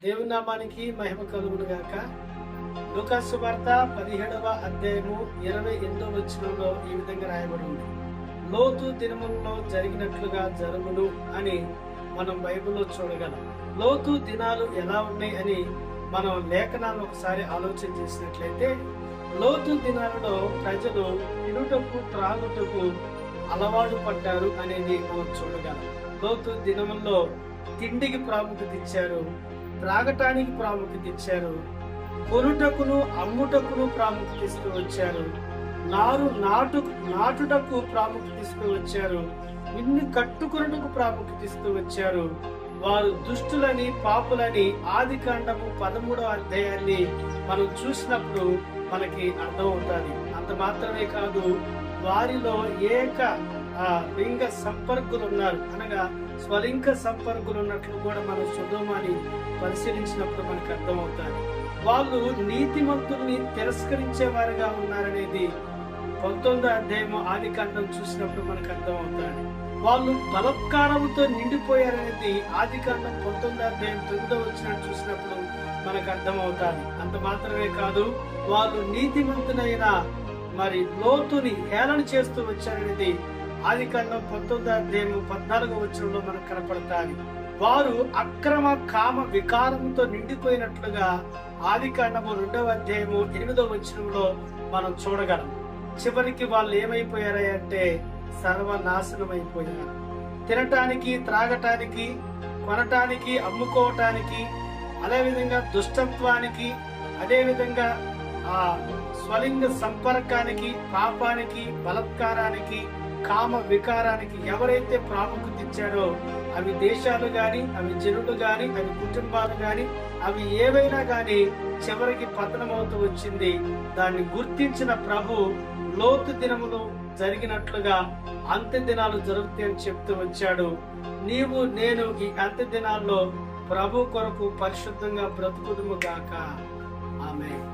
దేవుని నామానికి మహిమ కలుగును గాక. లూకా సువార్త 17వ అధ్యాయము 28వ వచనంలో ఈ విధంగా రాయబడి ఉంది. లోతు దినములలో జరిగినట్లుగా జరుగును అని మనం బైబిల్లో చూడగలం. లోతు దినాలు ఎలా ఉన్నాయి అని మనం లేఖనాలను ఒకసారి ఆలోచన చేసినట్లయితే, లోతు దినాలలో ప్రజలు తినుటకు త్రాగుటకు అలవాటు పడ్డారు అనేది మనం చూడగలం. లోతు దినముల్లో తిండికి ప్రాముఖ్యత ఇచ్చారు, త్రాగటానికి ప్రాముఖ్యత ఇచ్చారు, కొనుటకును అమ్ముటకును ప్రాముఖ్యత ఇస్తూ వచ్చారు, నాటుటకు ప్రాముఖ్యత ఇస్తూ వచ్చారు, ఇన్ని కట్టుకున్నటకు ప్రాముఖ్యత ఇస్తూ వచ్చారు. వారు దుష్టులని పాపులని ఆదికాండము 13వ అధ్యాయాన్ని మనం చూసినప్పుడు మనకి అర్థం అవుతుంది. అంత మాత్రమే కాదు, వారిలో ఏక లింగ సంపర్కులు ఉన్నారు, అనగా స్వలింగ సంపర్కులు ఉన్నట్లు కూడా మనం సొదొమని పరిశీలించినప్పుడు మనకు అర్థమవుతారు. వాళ్ళు నీతిమంతుల్ని తిరస్కరించే వారిగా ఉన్నారనేది 19వ అధ్యాయము ఆదికాండం చూసినప్పుడు మనకు అర్థమవుతాడు. వాళ్ళు బలత్కారంతో నిండిపోయారనేది ఆదికాండం 19వ అధ్యాయం 9వ వచనం చూసినప్పుడు మనకు అర్థమవుతాది. అంత మాత్రమే కాదు, వాళ్ళు నీతిమంతునైన లోతుని హేళన చేస్తూ వచ్చారనేది ఆదికాండం 19వ అధ్యాయం 14వ వచనంలో మనకు కనపడతాది. వారు అక్రమ కామ వికారంతో నిండిపోయినట్లుగా ఆదికాండము 2వ అధ్యాయము 8వ వచనంలో మనం చూడగలం. చివరికి వాళ్ళు ఏమైపోయారంటే సర్వనాశనం అయిపోయారు. తినటానికి, త్రాగటానికి, కొనటానికి, అమ్ముకోవటానికి, అదేవిధంగా దుష్టత్వానికి, అదేవిధంగా స్వలింగ సంపర్కానికి, పాపానికి, బలత్కారానికి, కామ వికారానికి ఎవరైతే ప్రాముఖ్యత ఇచ్చారో, అవి దేశాలు గాని, అవి జనులు గాని, అవి కుటుంబాలు గాని, అవి ఏవైనా గాని చివరికి పతనమవుతూ వచ్చింది. దాన్ని గుర్తించిన ప్రభు లోతు దినములు జరిగినట్లుగా అంత్య దినాలు జరుగుతాయని చెప్తూ వచ్చాడు. నీవు నేను ఈ అంత్య దినాల్లో ప్రభు కొరకు పరిశుద్ధంగా బ్రతుకుదుము గాక. ఆమేన్.